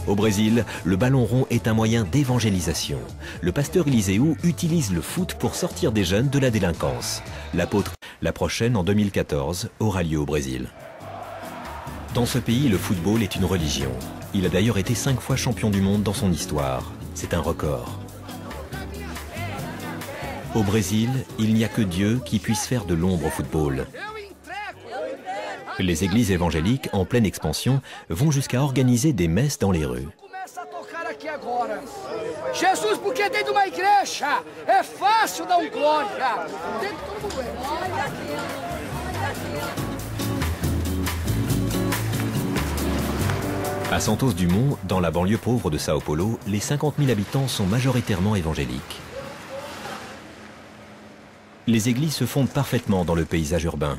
Au Brésil, le ballon rond est un moyen d'évangélisation. Le pasteur Eliseu utilise le foot pour sortir des jeunes de la délinquance. L'apôtre, la prochaine en 2014, aura lieu au Brésil. Dans ce pays, le football est une religion. Il a d'ailleurs été 5 fois champion du monde dans son histoire. C'est un record. Au Brésil, il n'y a que Dieu qui puisse faire de l'ombre au football. Les églises évangéliques, en pleine expansion, vont jusqu'à organiser des messes dans les rues. Jesus, porque dentro de uma igreja é fácil dar glória. À Santos-Dumont, dans la banlieue pauvre de Sao Paulo, les 50 000 habitants sont majoritairement évangéliques. Les églises se fondent parfaitement dans le paysage urbain.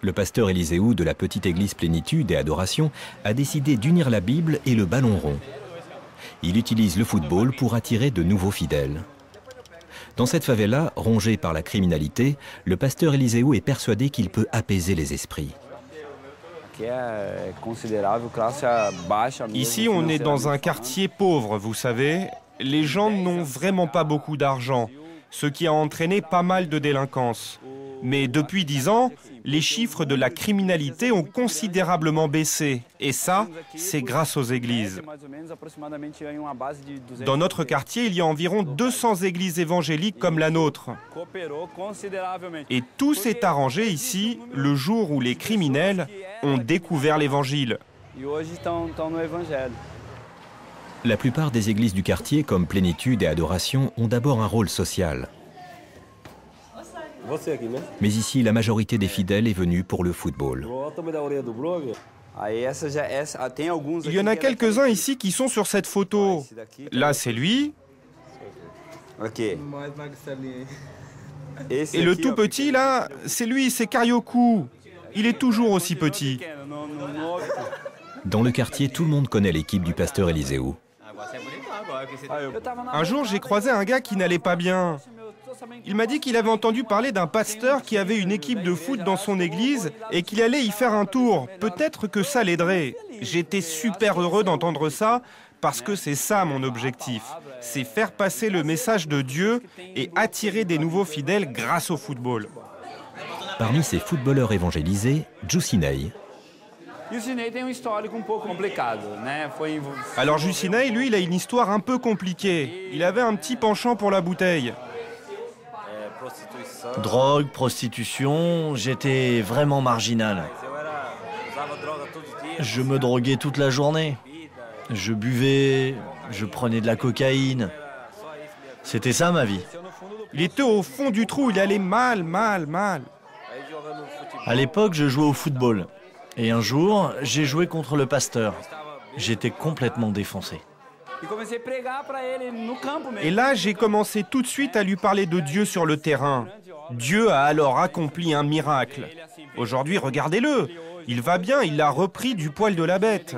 Le pasteur Eliseu de la petite église Plénitude et Adoration a décidé d'unir la Bible et le ballon rond. Il utilise le football pour attirer de nouveaux fidèles. Dans cette favela, rongée par la criminalité, le pasteur Eliseu est persuadé qu'il peut apaiser les esprits. Ici, on est dans un quartier pauvre, vous savez. Les gens n'ont vraiment pas beaucoup d'argent, ce qui a entraîné pas mal de délinquance. Mais depuis 10 ans, les chiffres de la criminalité ont considérablement baissé. Et ça, c'est grâce aux églises. Dans notre quartier, il y a environ 200 églises évangéliques comme la nôtre. Et tout s'est arrangé ici le jour où les criminels ont découvert l'évangile. La plupart des églises du quartier, comme Plénitude et Adoration, ont d'abord un rôle social. Mais ici, la majorité des fidèles est venue pour le football. Il y en a quelques-uns ici qui sont sur cette photo. Là, c'est lui. Et le tout petit, là, c'est lui, c'est Karioku. Il est toujours aussi petit. Dans le quartier, tout le monde connaît l'équipe du pasteur Eliseu. Un jour, j'ai croisé un gars qui n'allait pas bien. Il m'a dit qu'il avait entendu parler d'un pasteur qui avait une équipe de foot dans son église et qu'il allait y faire un tour. Peut-être que ça l'aiderait. J'étais super heureux d'entendre ça parce que c'est ça mon objectif. C'est faire passer le message de Dieu et attirer des nouveaux fidèles grâce au football. Parmi ces footballeurs évangélisés, Jusinei. Alors Jusinei, lui, il a une histoire un peu compliquée. Il avait un petit penchant pour la bouteille. Drogue, prostitution, j'étais vraiment marginal. Je me droguais toute la journée. Je buvais, je prenais de la cocaïne. C'était ça ma vie. Il était au fond du trou, il allait mal. À l'époque, je jouais au football. Et un jour, j'ai joué contre le pasteur. J'étais complètement défoncé. Et là, j'ai commencé tout de suite à lui parler de Dieu sur le terrain. Dieu a alors accompli un miracle. Aujourd'hui, regardez-le. Il va bien, il a repris du poil de la bête.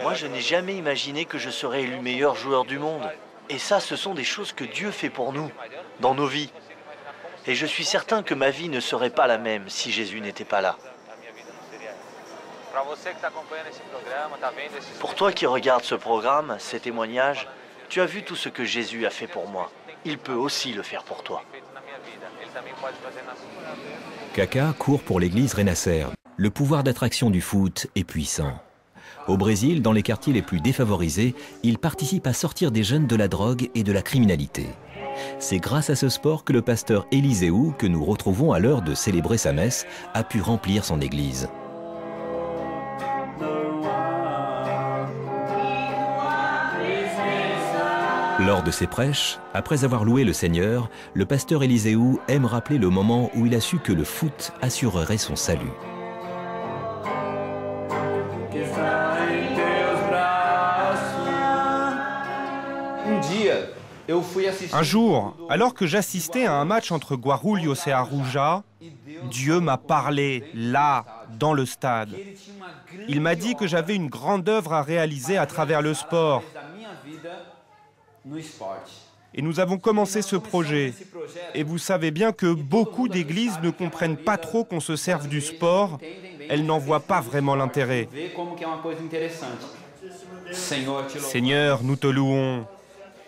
Moi, je n'ai jamais imaginé que je serais élu meilleur joueur du monde. Et ça, ce sont des choses que Dieu fait pour nous, dans nos vies. Et je suis certain que ma vie ne serait pas la même si Jésus n'était pas là. Pour toi qui regardes ce programme, ces témoignages, tu as vu tout ce que Jésus a fait pour moi. Il peut aussi le faire pour toi. Kaka court pour l'église Renascer. Le pouvoir d'attraction du foot est puissant. Au Brésil, dans les quartiers les plus défavorisés, il participe à sortir des jeunes de la drogue et de la criminalité. C'est grâce à ce sport que le pasteur Eliseu, que nous retrouvons à l'heure de célébrer sa messe, a pu remplir son église. Lors de ses prêches, après avoir loué le Seigneur, le pasteur Eliseu aime rappeler le moment où il a su que le foot assurerait son salut. Un jour, alors que j'assistais à un match entre Guarulhos et Arouja, Dieu m'a parlé, là, dans le stade. Il m'a dit que j'avais une grande œuvre à réaliser à travers le sport. et nous avons commencé ce projet. Et vous savez bien que beaucoup d'églises ne comprennent pas trop qu'on se serve du sport. Elles n'en voient pas vraiment l'intérêt. Seigneur, nous te louons.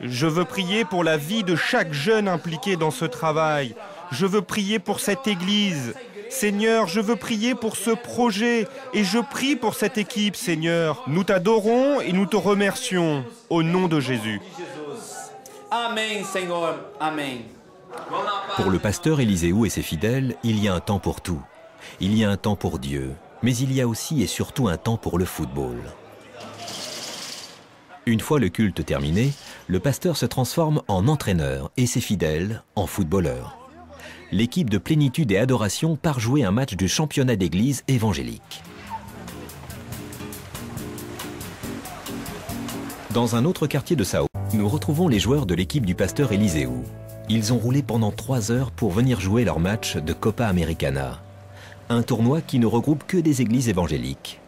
Je veux prier pour la vie de chaque jeune impliqué dans ce travail. Je veux prier pour cette église. Seigneur, je veux prier pour ce projet et je prie pour cette équipe, Seigneur. Nous t'adorons et nous te remercions au nom de Jésus. Amen, Seigneur. Amen. Pour le pasteur Éliseu et ses fidèles, il y a un temps pour tout. Il y a un temps pour Dieu, mais il y a aussi et surtout un temps pour le football. Une fois le culte terminé, le pasteur se transforme en entraîneur et ses fidèles en footballeurs. L'équipe de Plénitude et Adoration part jouer un match du championnat d'église évangélique. Dans un autre quartier de Sao, nous retrouvons les joueurs de l'équipe du pasteur Éliseu. Ils ont roulé pendant 3 heures pour venir jouer leur match de Copa Americana, un tournoi qui ne regroupe que des églises évangéliques.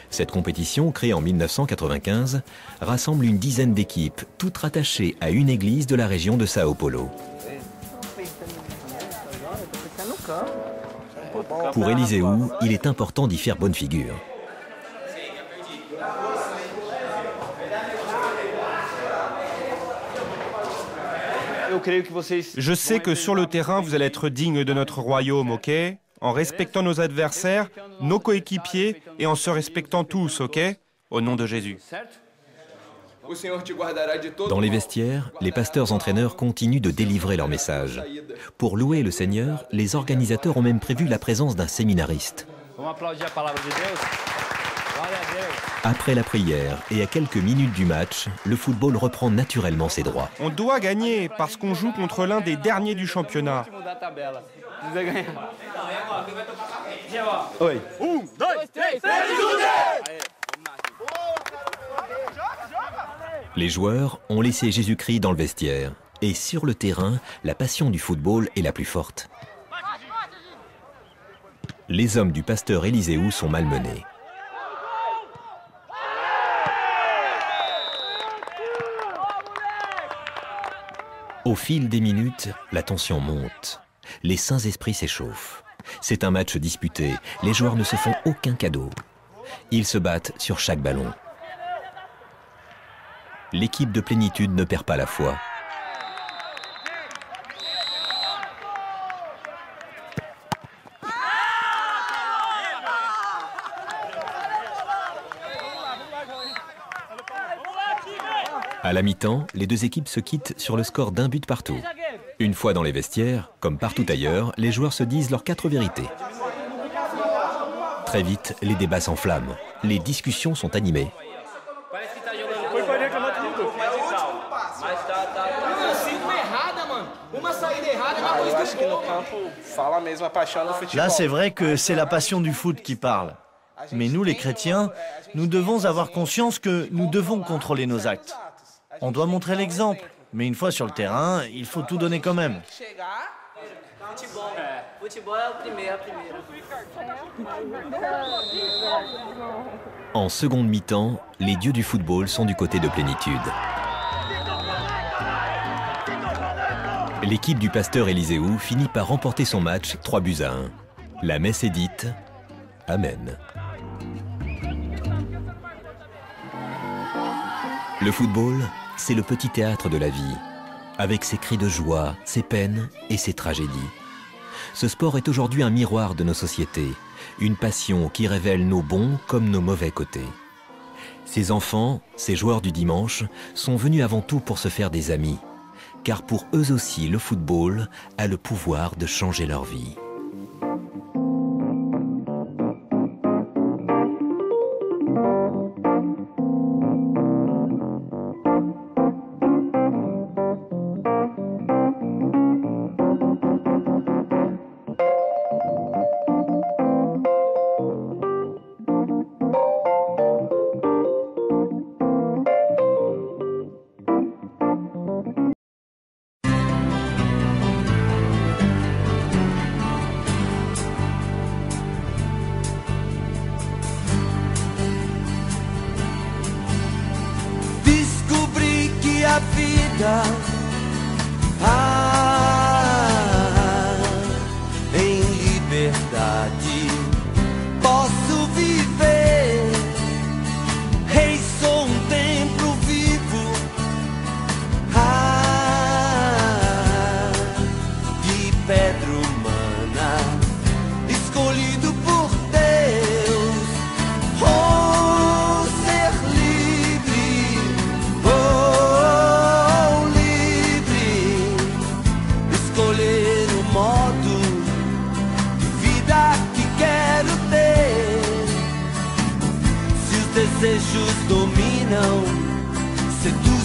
Cette compétition, créée en 1995, rassemble une dizaine d'équipes, toutes rattachées à une église de la région de Sao Paulo. Pour Éliseu, il est important d'y faire bonne figure. Je sais que sur le terrain, vous allez être digne de notre royaume, ok? En respectant nos adversaires, nos coéquipiers et en se respectant tous, ok? Au nom de Jésus. Dans les vestiaires, les pasteurs-entraîneurs continuent de délivrer leur message. Pour louer le Seigneur, les organisateurs ont même prévu la présence d'un séminariste. Après la prière et à quelques minutes du match, le football reprend naturellement ses droits. On doit gagner parce qu'on joue contre l'un des derniers du championnat. Les joueurs ont laissé Jésus-Christ dans le vestiaire. Et sur le terrain, la passion du football est la plus forte. Les hommes du pasteur Éliseu sont malmenés. Au fil des minutes, la tension monte. Les saints esprits s'échauffent. C'est un match disputé. Les joueurs ne se font aucun cadeau. Ils se battent sur chaque ballon. L'équipe de Plénitude ne perd pas la foi. À la mi-temps, les deux équipes se quittent sur le score d'un but partout. Une fois dans les vestiaires, comme partout ailleurs, les joueurs se disent leurs 4 vérités. Très vite, les débats s'enflamment. Les discussions sont animées. Là, c'est vrai que c'est la passion du foot qui parle. Mais nous, les chrétiens, nous devons avoir conscience que nous devons contrôler nos actes. On doit montrer l'exemple, mais une fois sur le terrain, il faut tout donner quand même. En seconde mi-temps, les dieux du football sont du côté de Plénitude. L'équipe du pasteur Éliseu finit par remporter son match 3-1. La messe est dite. Amen. Le football, c'est le petit théâtre de la vie, avec ses cris de joie, ses peines et ses tragédies. Ce sport est aujourd'hui un miroir de nos sociétés, une passion qui révèle nos bons comme nos mauvais côtés. Ces enfants, ces joueurs du dimanche, sont venus avant tout pour se faire des amis, car pour eux aussi, le football a le pouvoir de changer leur vie. desejos dominam, seduzem.